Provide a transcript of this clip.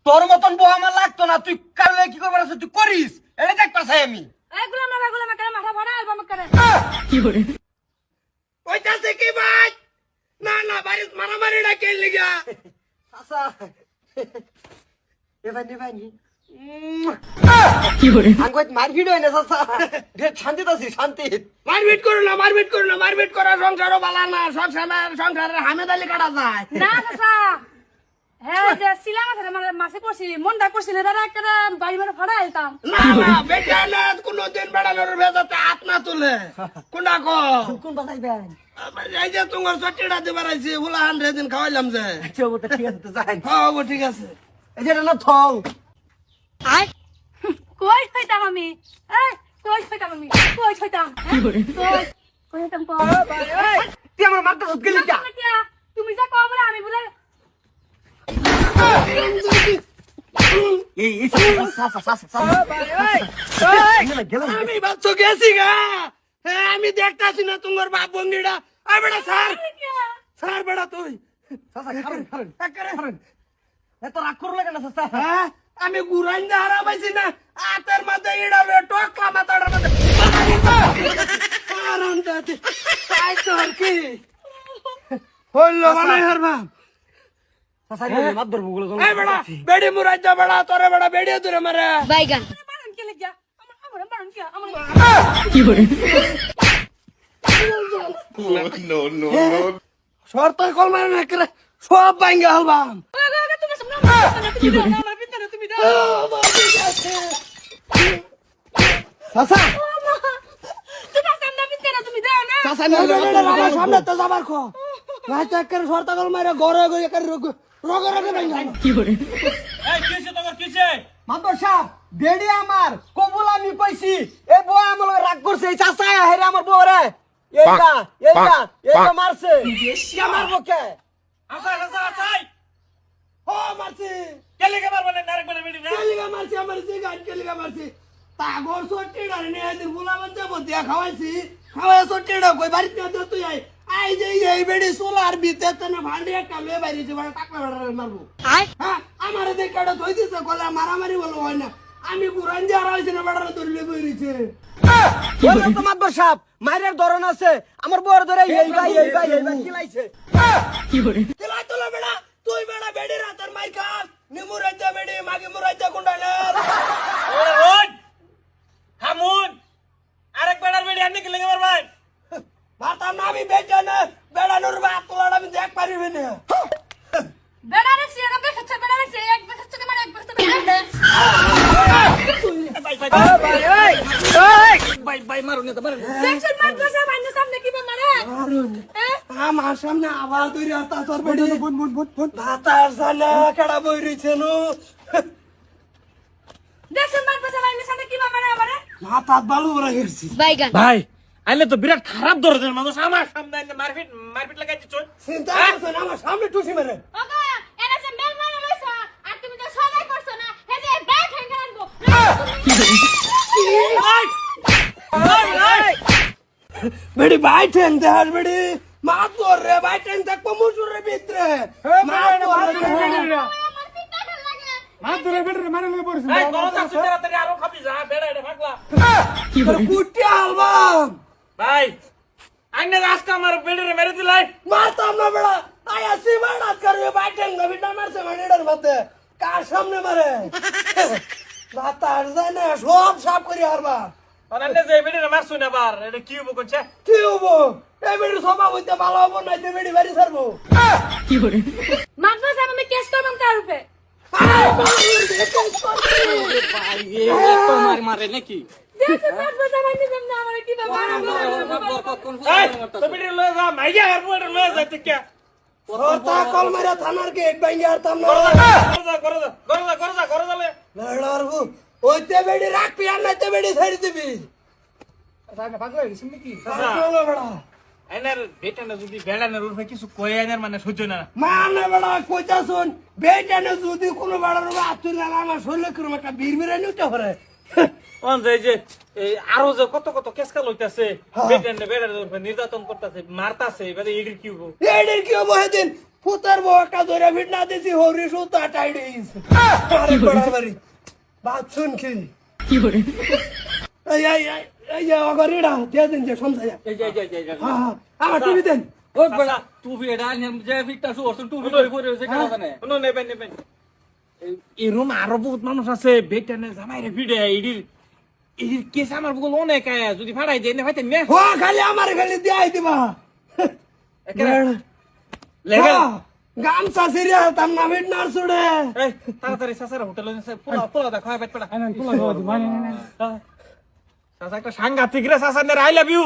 তোর মতন বউ আমার লাগতো না, তুই কালে কি করবার আছে তুই করিস, এটা দেখ পাছাই আমি। এগুলো করে মাথা ভরা অ্যালবাম করে কি করে ওইটাছে কি ভাই? না না বাড়ি মারামারি না কে লিগা? চাচা এ ভাই নে ভাই নি কি করে আঙ্গুত মারপিট হয় না চাচা, ঢের শান্তিতে আছি, শান্তি। মারপিট করো না, মারপিট করো না, মারপিট করা সংসারও বালা না, সংসারের হামেদালি কাটা যায়। না চাচা হ্যাঁ যে সিলাম আছে মানে মাসে করছি মনটা করছিল দাদা একটা বাড়ি মানে ভাড়া আইতাম না না বেটা না কোনদিন বেড়ানোর ভেজাতে হাত না তুলে কোনটা কো কোন বাজাইবেন? এই যে তোমার চট্টিটা দিবার আইছি হুলা 100 দিন খাওয়াইলাম যে। আচ্ছা ওটা ঠিক আছে, তো যাই। হ্যাঁ ও ঠিক আছে। এই যে না থং আই কই হইতাম আমি এই কই হইতাম আমি কই হইতাম কই হইতাম তুই আমার মাথা উঠকে লিখা। তুমি যা কও বলে আমি বলে এই চাচা চাচা চাচা গেলাম। আমি বাচ্চা গেছি গা। হ্যাঁ আমি দেখতাছি না তোমার বাপ বঙ্গিটা। আই বেটা স্যার স্যার বেটা তুই চাচা খাবেন খাবেন খাবেন, এত রাগ করো লাগে না চাচা। হ্যাঁ আমি গুরাইন দা হারা পাইছি না আতের মধ্যে ইড়াবে টকলা মাথাটার মধ্যে আরাম যাতে তাই তোর কি হইলো মানে হারবা। চাচা মাত ধরবো গুলো এই বেটা বেড়ি মুরাই যা বেটা তোরে বেটা বেড়ি দূরে মারে বাইগান মারন কে লাগিয়া আমার মারন কে আমার কি করে শর্ত কল মারে না করে সব ভাঙ্গা হলবাম। তুমি সামনে কি করে আমার ভিতরে তুমি দাও চাচা তুমি সামনে ভিতরে তুমি দাও না চাচা আমার সামনে তো যাবার খো রাত করে শর্ত কল মারে ঘরে ঘরে করে রগে রগে ভাঙ্গা। কি করে এই কিসে তোমার কিসে? মাতর সাহেব বেড়ি আমার কবুল আমি কইছি, এই বউ আমার লগে রাগ করছে, এই চাচা হেরে আমার বউ রে এইটা মারছে, কে মারবো কে? আসা আসা আসাই ও মারছি কেলে মারবা না ডাইরেক্ট মানে মিডি না? কেলিগা মারছি আমার সে গান কেলিগা মারছি তাগর সটিড়া নিয়ে দিন বুলা বাচ্চা বদিয়া খাওয়াইছি খাওয়াই সটিড়া কই বাড়িতে না তুই আই যে এই বেড়ি সোলার ভিতরে না ভান্ডি একটা লয়ে বাইরেছে বড় টাকলা বড় মারবো হ্যাঁ আমার দেখাটা থই দিছে কলা মারামারি বলো হয় না আমি গুরান যা রাইছে না বড় ধরলে বইরিছে বললাম তো মাতর সাহেব মায়ের ধরন আছে, আমার বউর ধরে এই ভাই কিলাইছে। কি করে কিলা তোলা বেড়া তুই বেড়া বেড়ি রাতের মাই খাস নিমু রাজ্য বেড়ি মাগে মুরাজ্য কোন্ডালে ওরে ওই হামুন আরেক বেড়ার বেড়ি আননি কেলে মারবাই? মারতাম না আমি বেচা না বেড়ানোর বাপ তোলাটা আমি দেখ পারিবে না বেড়া রে সিয়া দেখাচ্ছে বেড়া রে এক দেখাচ্ছে মানে এক দেখাচ্ছে ভাই ভাই মারো না তো মারো না। দেখছেন মার বসা ভাইনা সামনে কি মারে আমার সামনে আবার তুই রাস্তা তোর বেড়ি ভাতার সালে কেডা বই রইছে নো দেখছেন মার বসা ভাইনা সামনে কি মারে আমারে ভাতাত বালু বড় গেছি বাইগান ভাই আইলে তো বিরাট খারাপ ধরনের মানুষ আমার সামনে আইনে মারপিট লাগাই দিছ। চিন্তা করছ না আমার সামনে টুসি মেরে ওগো এরা যে মেল মারা রইছো আর তুমি তো সবাই করছো না হে যে ব্যাগ হ্যাঙ্গার আনবো বেড়ি ভাই ঠেং দেহার বেড়ি মা তোর রে ভাই ঠেং থাকবো মুসুরের ভিতরে মা তোর আমার পিঠা ভাল লাগে এই দরজা সুতে রাতে আরো খাবি যা বেড়া এটা ভাগলা। কি করে কুটি আলবাম ভাই আইনে রাস্তা আমার বেড়ে মেরে দিলাই। মারতাম না বেড়া আয়া সিমানাত করবে ভাই ঠেং না বিটা মারছে মানিডার মধ্যে কার সামনে মারে ভাতার জানে সব সাফ করি হারবা অনান্নে যে বেড়ে মারছুন আবার এটা কি হবো কোনছে? কি হবো এই বেড়ি সভা হইতে ভালো হবো না যে বেড়ি বাড়ি ছাড়বো কি করে মার বসা আমি কেস করবাম কার উপরে তোমার মারে নাকি? দেখছেন মার বসা ভাইনা সামনে আমারে কি মারে এই তো বেড়ে লয়ে যা মাইয়া আর বড় লয়ে যাইতে কে? ওটা কল মারা থানার গেট ভাঙি হারতাম না করে যাবে লড়ারবো ওইতে বেড়ি রাখবি আর নাইতে বেড়ি ছাড়ি দিবি বেড়া এনার বেটানা যদি বেড়ানোর উঠবে কিছু কয়ে এনার মানে সহ্য না। মানে বেড়া কইতা শুন বেটানে যদি কোনো বেড়ার আতুর গেল আমার শরীরে কিরম একটা বীর বিরানি উঠে পড়ে অন যাই যে এই আরো যে কত কত কেসকা লইতাছে হ্যাঁ। বেটানে বেটার উপর নির্যাতন করতেছে মারতাছে এবারে এডির কি হবো এডের কি হবো সেদিন ফুতার বউ একটা ধরে ফিট না দিছি হরি সুতা টাইট হয়েছে আরে বড় বাড়ি বাত শুন কি কি hore এই অগরিডা দিয়ে দিন যে সমঝা এই যে হ্যাঁ হ্যাঁ আমার টিভি দেন ও বেটা টুপি এটা আনিয়াম যে ফিটটা সুরছুন টুপি করে পরে হইছে কেন জানে শুনো নেবেন এরম আরো বহুত মানুষ আছে বেটানে জামাইরে ভিড়ে এডির এডির কেস আমার বগল অনেক আয়া যদি ফাড়াই দেয় না ভাইতেন না ও খালি আমার খালি দিয়াই দিবা লেভেল গামছা সিরিয়া তাম না ফিট না ছুড়ে এই তাড়াতাড়ি সাসারা হোটেলে পোলা দা খাওয়া পেট পড়া সাসা একটা সাংঘাতিক রে সাসা নে আই লাভ ইউ